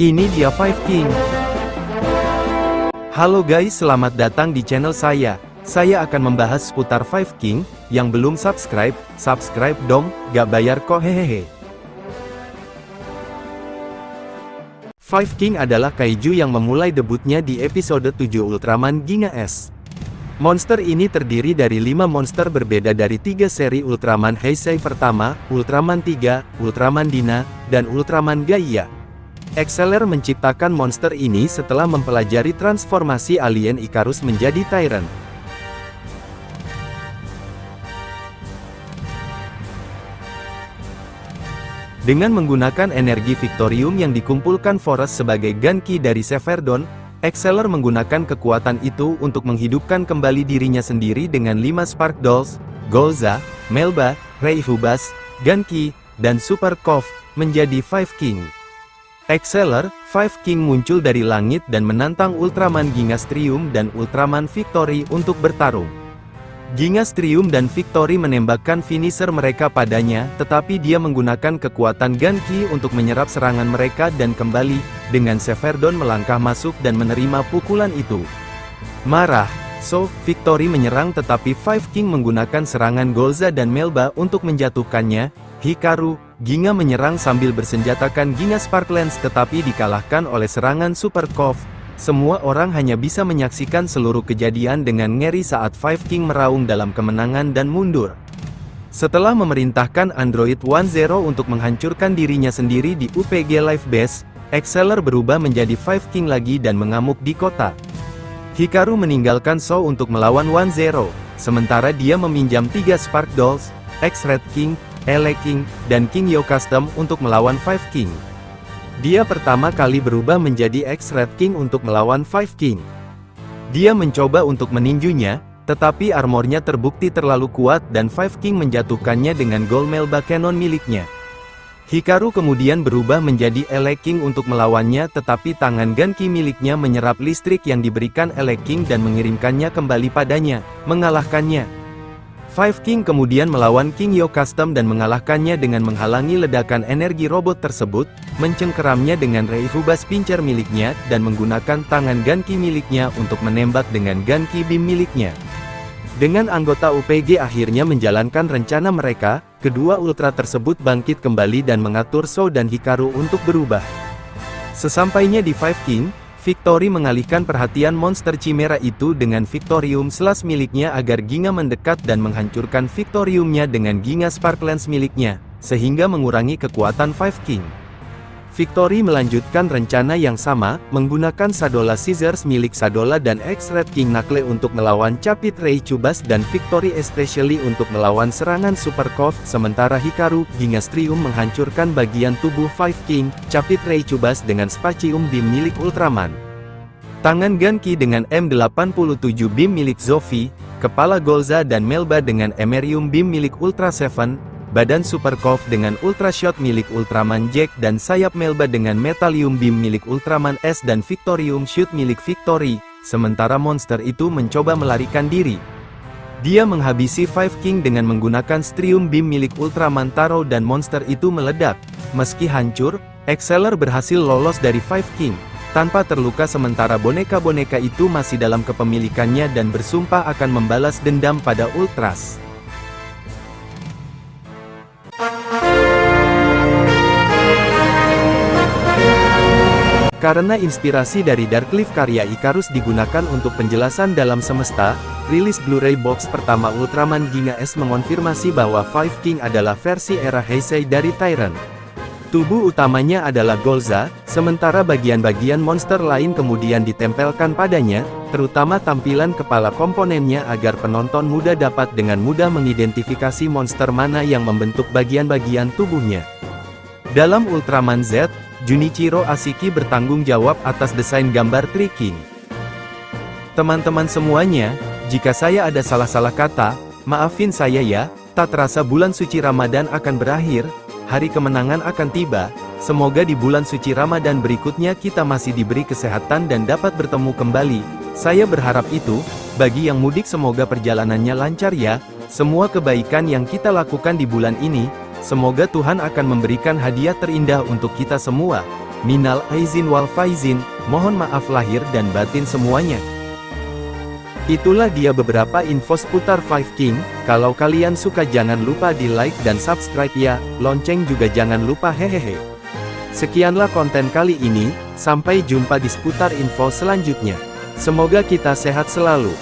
Ini dia Five King. Halo guys, selamat datang di channel saya. Saya akan membahas seputar Five King. Yang belum subscribe, subscribe dong, gak bayar kok hehehe. Five King adalah kaiju yang memulai debutnya di episode 7 Ultraman Ginga S. Monster ini terdiri dari 5 monster berbeda dari 3 seri Ultraman Heisei pertama, Ultraman 3, Ultraman Dina, dan Ultraman Gaia. Exceller menciptakan monster ini setelah mempelajari transformasi alien Icarus menjadi Tyrant. Dengan menggunakan energi Victorium yang dikumpulkan Forest sebagai Genki dari Severdon, Exceller menggunakan kekuatan itu untuk menghidupkan kembali dirinya sendiri dengan 5 Spark Dolls, Golza, Melba, Reihubas, Genki, dan Super Cove, menjadi Five King. Exceller, Five King muncul dari langit dan menantang Ultraman Gingastrium dan Ultraman Victory untuk bertarung. Gingastrium dan Victory menembakkan finisher mereka padanya, tetapi dia menggunakan kekuatan Genki untuk menyerap serangan mereka dan kembali, dengan Severdon melangkah masuk dan menerima pukulan itu. Marah, Victory menyerang tetapi Five King menggunakan serangan Golza dan Melba untuk menjatuhkannya. Hikaru, Ginga menyerang sambil bersenjatakan Ginga Spark Lance tetapi dikalahkan oleh serangan Super Cove. Semua orang hanya bisa menyaksikan seluruh kejadian dengan ngeri saat Five King meraung dalam kemenangan dan mundur. Setelah memerintahkan Android 10 untuk menghancurkan dirinya sendiri di UPG Life Base, Exceller berubah menjadi Five King lagi dan mengamuk di kota. Hikaru meninggalkan Shaw untuk melawan 10, sementara dia meminjam 3 Spark Dolls, X-Red King, Ele King, dan King Yo Custom untuk melawan Five King. Dia pertama kali berubah menjadi X-Red King untuk melawan Five King. Dia mencoba untuk meninjunya, tetapi armornya terbukti terlalu kuat dan Five King menjatuhkannya dengan Gold Melba Cannon miliknya. Hikaru kemudian berubah menjadi Ele King untuk melawannya tetapi tangan Genki miliknya menyerap listrik yang diberikan Ele King dan mengirimkannya kembali padanya, mengalahkannya. Five King kemudian melawan King Yo Custom dan mengalahkannya dengan menghalangi ledakan energi robot tersebut, mencengkeramnya dengan Reihubas Pincer miliknya, dan menggunakan tangan Genki miliknya untuk menembak dengan Genki Beam miliknya. Dengan anggota UPG akhirnya menjalankan rencana mereka, kedua ultra tersebut bangkit kembali dan mengatur Shaw dan Hikaru untuk berubah. Sesampainya di Five King, Victory mengalihkan perhatian monster Chimera itu dengan Victorium Slash miliknya agar Ginga mendekat dan menghancurkan Victoriumnya dengan Ginga Spark Lance miliknya, sehingga mengurangi kekuatan Five King. Victory melanjutkan rencana yang sama, menggunakan Sadola Scissors milik Sadola dan X-Red King Knuckle untuk melawan Capit Reihubas dan Victory Especially untuk melawan serangan Super Cove, sementara Hikaru, Gingastrium menghancurkan bagian tubuh Five King, Capit Reihubas dengan Spacium Beam milik Ultraman. Tangan Genki dengan M87 Beam milik Zofi, kepala Golza dan Melba dengan Emerium Beam milik Ultra Seven, badan Super Cove dengan Ultra Shot milik Ultraman Jack dan sayap Melba dengan Metallium Beam milik Ultraman S dan Victorium Shoot milik Victory, sementara monster itu mencoba melarikan diri. Dia menghabisi Five King dengan menggunakan Strium Beam milik Ultraman Taro dan monster itu meledak. Meski hancur, Exceller berhasil lolos dari Five King, tanpa terluka sementara boneka-boneka itu masih dalam kepemilikannya dan bersumpah akan membalas dendam pada Ultras. Karena inspirasi dari Darkleaf karya Icarus digunakan untuk penjelasan dalam semesta, rilis Blu-ray box pertama Ultraman Ginga S mengonfirmasi bahwa Five King adalah versi era Heisei dari Tyrant. Tubuh utamanya adalah Golza, sementara bagian-bagian monster lain kemudian ditempelkan padanya, terutama tampilan kepala komponennya agar penonton muda dapat dengan mudah mengidentifikasi monster mana yang membentuk bagian-bagian tubuhnya. Dalam Ultraman Z, Junichiro Ashiki bertanggung jawab atas desain gambar Three King. Teman-teman semuanya, jika saya ada salah-salah kata, maafin saya ya. Tak terasa bulan suci Ramadan akan berakhir, hari kemenangan akan tiba. Semoga di bulan suci Ramadan berikutnya kita masih diberi kesehatan dan dapat bertemu kembali. Saya berharap itu. Bagi yang mudik semoga perjalanannya lancar ya. Semua kebaikan yang kita lakukan di bulan ini, semoga Tuhan akan memberikan hadiah terindah untuk kita semua. Minal aizin wal faizin, mohon maaf lahir dan batin semuanya. Itulah dia beberapa info seputar Five King. Kalau kalian suka jangan lupa di like dan subscribe ya, lonceng juga jangan lupa hehehe. Sekianlah konten kali ini, sampai jumpa di seputar info selanjutnya. Semoga kita sehat selalu.